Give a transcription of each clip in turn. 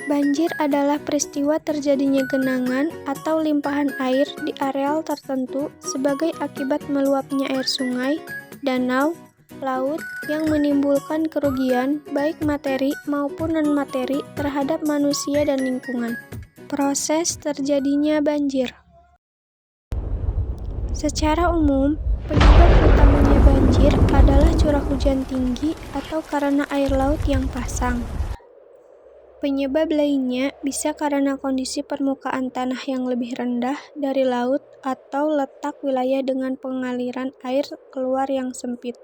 Banjir adalah peristiwa terjadinya genangan atau limpahan air di areal tertentu sebagai akibat meluapnya air sungai, danau, laut yang menimbulkan kerugian baik materi maupun non-materi terhadap manusia dan lingkungan. Proses terjadinya banjir. Secara umum, penyebab utamanya banjir adalah curah hujan tinggi atau karena air laut yang pasang. Penyebab lainnya bisa karena kondisi permukaan tanah yang lebih rendah dari laut atau letak wilayah dengan pengaliran air keluar yang sempit.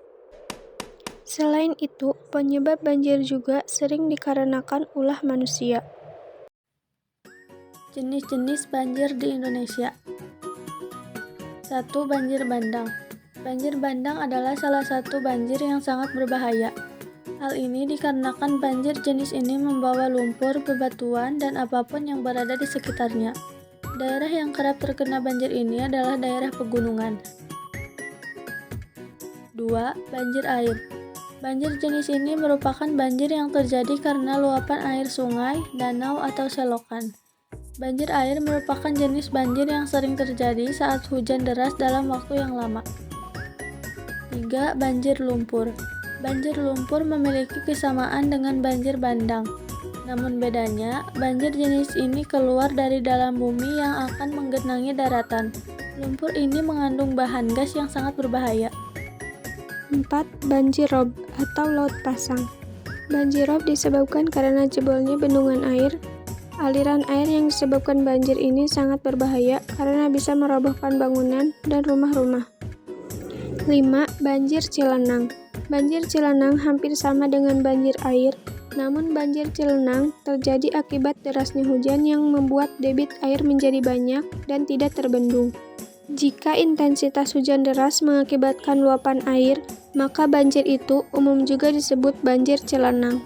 Selain itu, penyebab banjir juga sering dikarenakan ulah manusia. Jenis-jenis banjir di Indonesia. 1. Banjir bandang. Banjir bandang adalah salah satu banjir yang sangat berbahaya. Hal ini dikarenakan banjir jenis ini membawa lumpur, bebatuan, dan apapun yang berada di sekitarnya. Daerah yang kerap terkena banjir ini adalah daerah pegunungan. 2. Banjir air. Banjir jenis ini merupakan banjir yang terjadi karena luapan air sungai, danau, atau selokan. Banjir air merupakan jenis banjir yang sering terjadi saat hujan deras dalam waktu yang lama. 3. Banjir lumpur. Banjir lumpur memiliki kesamaan dengan banjir bandang. Namun bedanya, banjir jenis ini keluar dari dalam bumi yang akan menggenangi daratan. Lumpur ini mengandung bahan gas yang sangat berbahaya. 4. Banjir rob atau laut pasang. Banjir rob disebabkan karena jebolnya bendungan air. Aliran air yang disebabkan banjir ini sangat berbahaya karena bisa merobohkan bangunan dan rumah-rumah. 5. Banjir cilenang. Banjir cilenang hampir sama dengan banjir air, namun banjir cilenang terjadi akibat derasnya hujan yang membuat debit air menjadi banyak dan tidak terbendung. Jika intensitas hujan deras mengakibatkan luapan air, maka banjir itu umum juga disebut banjir cilenang.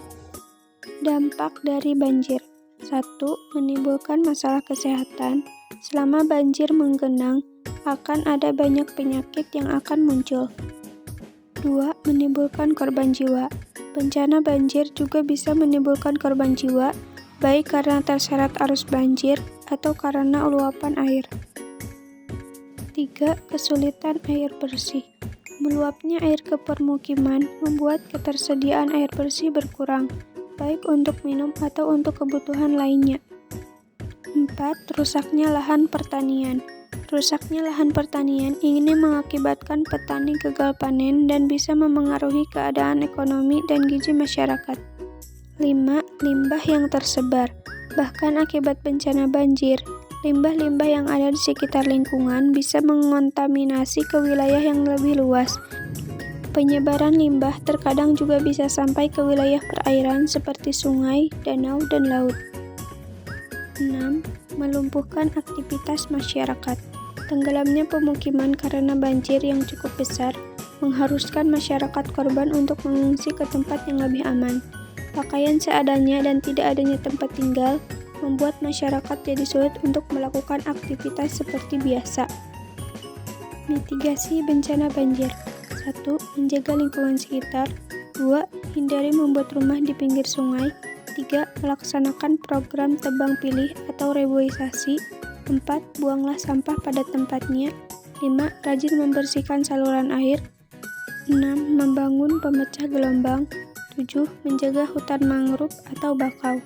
Dampak dari banjir. 1. Menimbulkan masalah kesehatan. Selama banjir menggenang, akan ada banyak penyakit yang akan muncul. 2. Menimbulkan korban jiwa. Bencana banjir juga bisa menimbulkan korban jiwa, baik karena terseret arus banjir atau karena luapan air. 3. Kesulitan air bersih. Meluapnya air ke permukiman membuat ketersediaan air bersih berkurang, baik untuk minum atau untuk kebutuhan lainnya. 4. Rusaknya lahan pertanian. Rusaknya lahan pertanian ini mengakibatkan petani gagal panen dan bisa memengaruhi keadaan ekonomi dan gizi masyarakat. 5. Limbah yang tersebar. Bahkan akibat bencana banjir, limbah-limbah yang ada di sekitar lingkungan bisa mengontaminasi ke wilayah yang lebih luas. Penyebaran limbah terkadang juga bisa sampai ke wilayah perairan seperti sungai, danau, dan laut. 6. Melumpuhkan aktivitas masyarakat. Tenggelamnya pemukiman karena banjir yang cukup besar mengharuskan masyarakat korban untuk mengungsi ke tempat yang lebih aman. Pakaian seadanya dan tidak adanya tempat tinggal membuat masyarakat jadi sulit untuk melakukan aktivitas seperti biasa. Mitigasi bencana banjir. 1. Menjaga lingkungan sekitar. 2. Hindari membuat rumah di pinggir sungai. 3. Melaksanakan program tebang pilih atau reboisasi. 4. Buanglah sampah pada tempatnya. 5. Rajin membersihkan saluran air. 6. Membangun pemecah gelombang. 7. Menjaga hutan mangrove atau bakau.